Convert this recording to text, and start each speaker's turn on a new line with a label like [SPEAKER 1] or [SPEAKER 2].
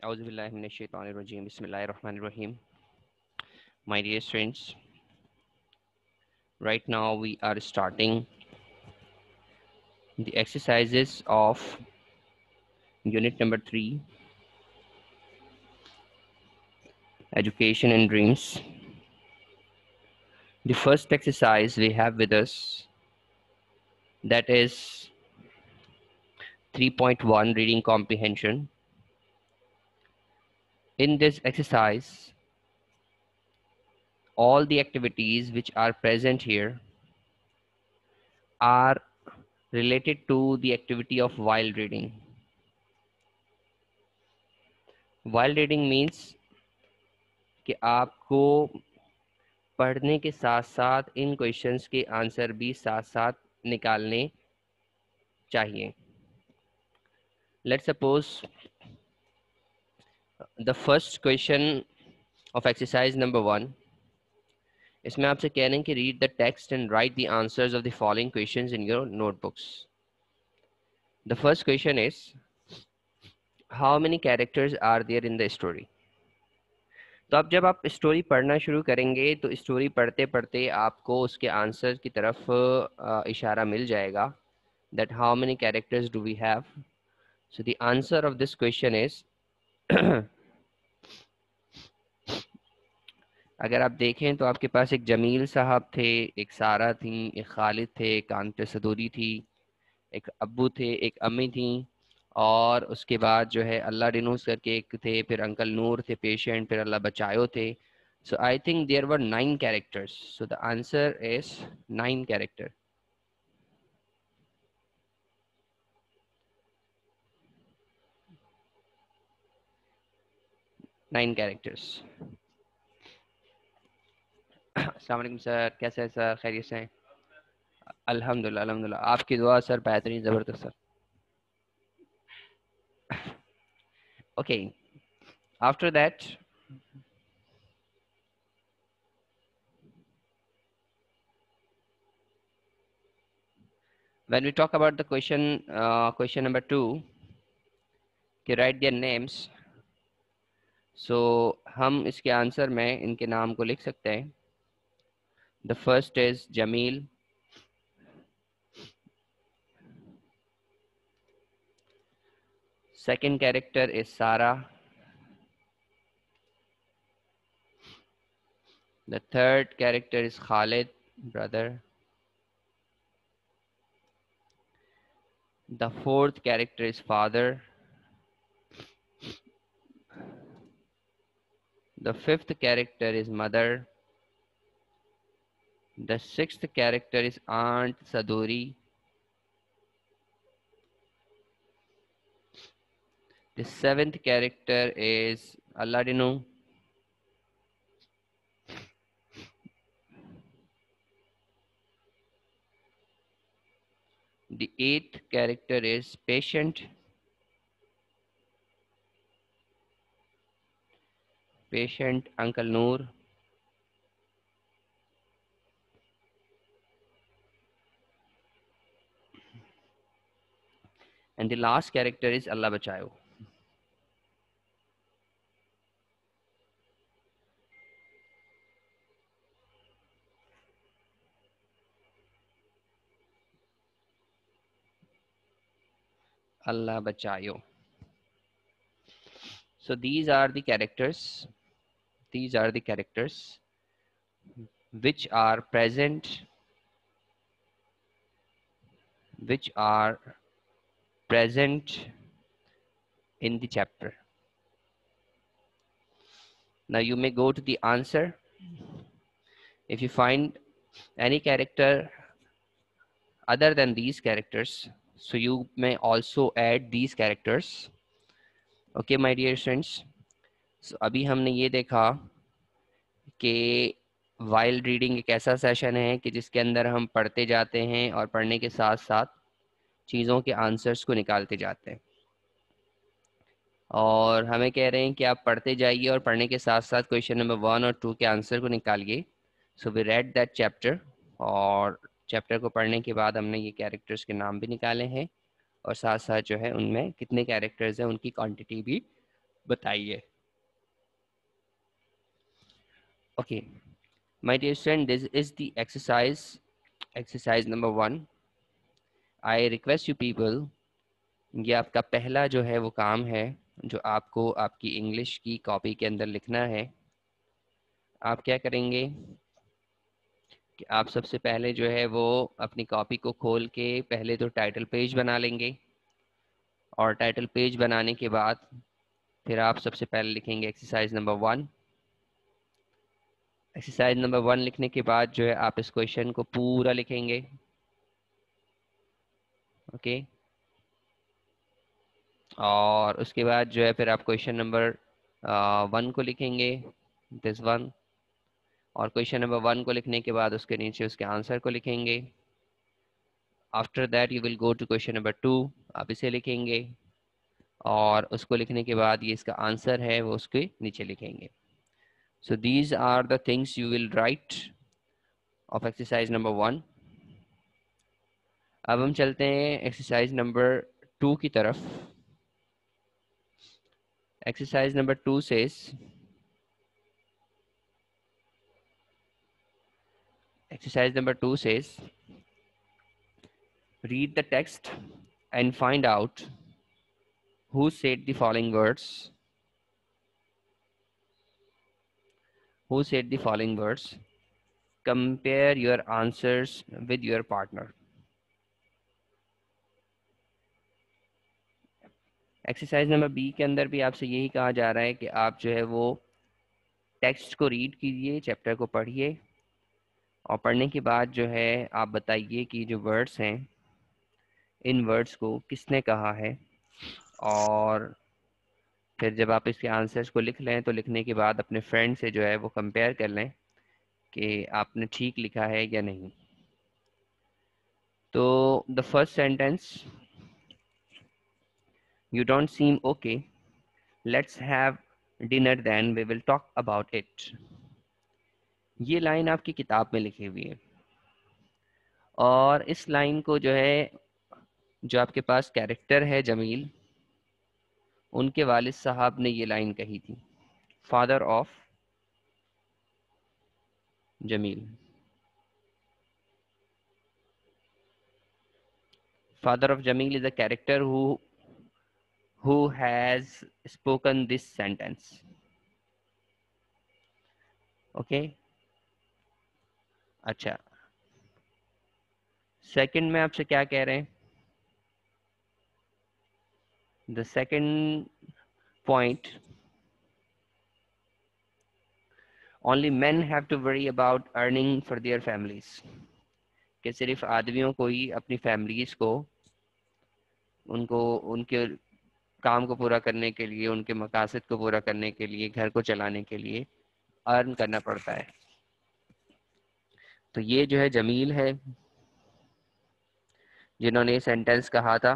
[SPEAKER 1] Auzubillahi minash shaitanir rajim. Bismillahir Rahmanir Rahim. My dear friends, right now we are starting the exercises of unit number 3, Education and Dreams. The first exercise we have with us, that is 3.1, Reading Comprehension. In this exercise, all the activities which are present here are related to the activity of while reading. While reading means कि आपको पढ़ने के साथ साथ इन questions के answer भी साथ साथ निकालने चाहिए. Let's suppose the first question of exercise number 1. इसमें आपसे कह रहे हैं कि read the text and write the answers of the following questions in your notebooks. The first question is how many characters are there in the story. तो अब जब आप स्टोरी पढ़ना शुरू करेंगे तो स्टोरी पढ़ते पढ़ते आपको उसके आंसर की तरफ इशारा मिल जाएगा, that how many characters do we have. So the answer of this question is अगर आप देखें तो आपके पास एक जमील साहब थे, एक सारा थी, एक खालिद थे, एक कांत सदूरी थी, एक अब्बू थे, एक अम्मी थी, और उसके बाद जो है अल्लाह डिनूस करके एक थे, फिर अंकल नूर थे पेशेंट, फिर अल्लाह बचायो थे. So I think there were 9 characters. So the answer is 9 character. 9 characters. अस्सलाम वालेकुम सर, कैसे हैं सर? खैरियत से हैं? अल्हम्दुलिल्लाह अल्हम्दुलिल्लाह, आपकी दुआ सर, बेहतरीन ज़बरदस्त sir. Okay, after that when we talk about the question number 2, कि write their names. So हम इसके आंसर में इनके नाम को लिख सकते हैं. The first is Jamil, second character is Sarah, the third character is Khalid, brother, the fourth character is father, the fifth character is mother, the sixth character is Aunt Saduri, the seventh character is Alladino, the eighth character is Patient, Uncle Noor, and the last character is Allah Bachayo. Allah Bachayo. So these are the characters. These are the characters which are present in the chapter. Now you may go to the answer. If you find any character other than these characters, so you may also add these characters. Okay, my dear friends. So अभी हमने ये देखा कि while reading एक ऐसा session है कि जिसके अंदर हम पढ़ते जाते हैं और पढ़ने के साथ साथ चीज़ों के आंसर्स को निकालते जाते हैं. और हमें कह रहे हैं कि आप पढ़ते जाइए और पढ़ने के साथ साथ क्वेश्चन नंबर 1 और 2 के आंसर को निकालिए. So we read that chapter, और चैप्टर को पढ़ने के बाद हमने ये कैरेक्टर्स के नाम भी निकाले हैं और साथ साथ जो है उनमें कितने कैरेक्टर्स हैं उनकी क्वांटिटी भी बताइए। Okay my dear student, this is the exercise number 1। I request you people, ये आपका पहला जो है वो काम है जो आपको आपकी इंग्लिश की कॉपी के अंदर लिखना है। आप क्या करेंगे कि आप सबसे पहले जो है वो अपनी कॉपी को खोल के पहले तो टाइटल पेज बना लेंगे, और टाइटल पेज बनाने के बाद फिर आप सबसे पहले लिखेंगे एक्सरसाइज नंबर 1। एक्सरसाइज नंबर 1 लिखने के बाद जो है आप इस क्वेश्चन को पूरा लिखेंगे। ओके और उसके बाद जो है फिर आप क्वेश्चन नंबर 1 को लिखेंगे, दिस वन। और क्वेश्चन नंबर 1 को लिखने के बाद उसके नीचे उसके आंसर को लिखेंगे। After that you will go to question number 2, आप इसे लिखेंगे, और उसको लिखने के बाद ये इसका आंसर है वो उसके नीचे लिखेंगे। So these are the things you will write of exercise number 1। अब हम चलते हैं एक्सरसाइज नंबर 2 की तरफ। Exercise number 2 says, exercise number 2 says, read the text and find out who said the following words. Who said the following words? Compare your answers with your partner. Exercise number B के अंदर भी आपसे यही कहा जा रहा है कि आप जो है वो टेक्स्ट को रीड कीजिए, चैप्टर को पढ़िए, और पढ़ने के बाद जो है आप बताइए कि जो वर्ड्स हैं इन वर्ड्स को किसने कहा है। और फिर जब आप इसके आंसर्स को लिख लें तो लिखने के बाद अपने फ्रेंड से जो है वो कंपेयर कर लें कि आपने ठीक लिखा है या नहीं। तो the first sentence, you don't seem okay, let's have dinner then we will talk about it. ये लाइन आपकी किताब में लिखी हुई है, और इस लाइन को जो है जो आपके पास कैरेक्टर है जमील, उनके वालिद साहब ने ये लाइन कही थी। Father of Jamil, father of Jamil is a character who has spoken this sentence. Okay, अच्छा, सेकंड में आपसे क्या कह रहे हैं? The second point, only men have to worry about earning for their families, कि सिर्फ आदमियों को ही अपनी फैमिलीज को उनको उनके काम को पूरा करने के लिए, उनके मकासद को पूरा करने के लिए, घर को चलाने के लिए अर्न करना पड़ता है। तो ये जो है जमील है जिन्होंने ये सेंटेंस कहा था,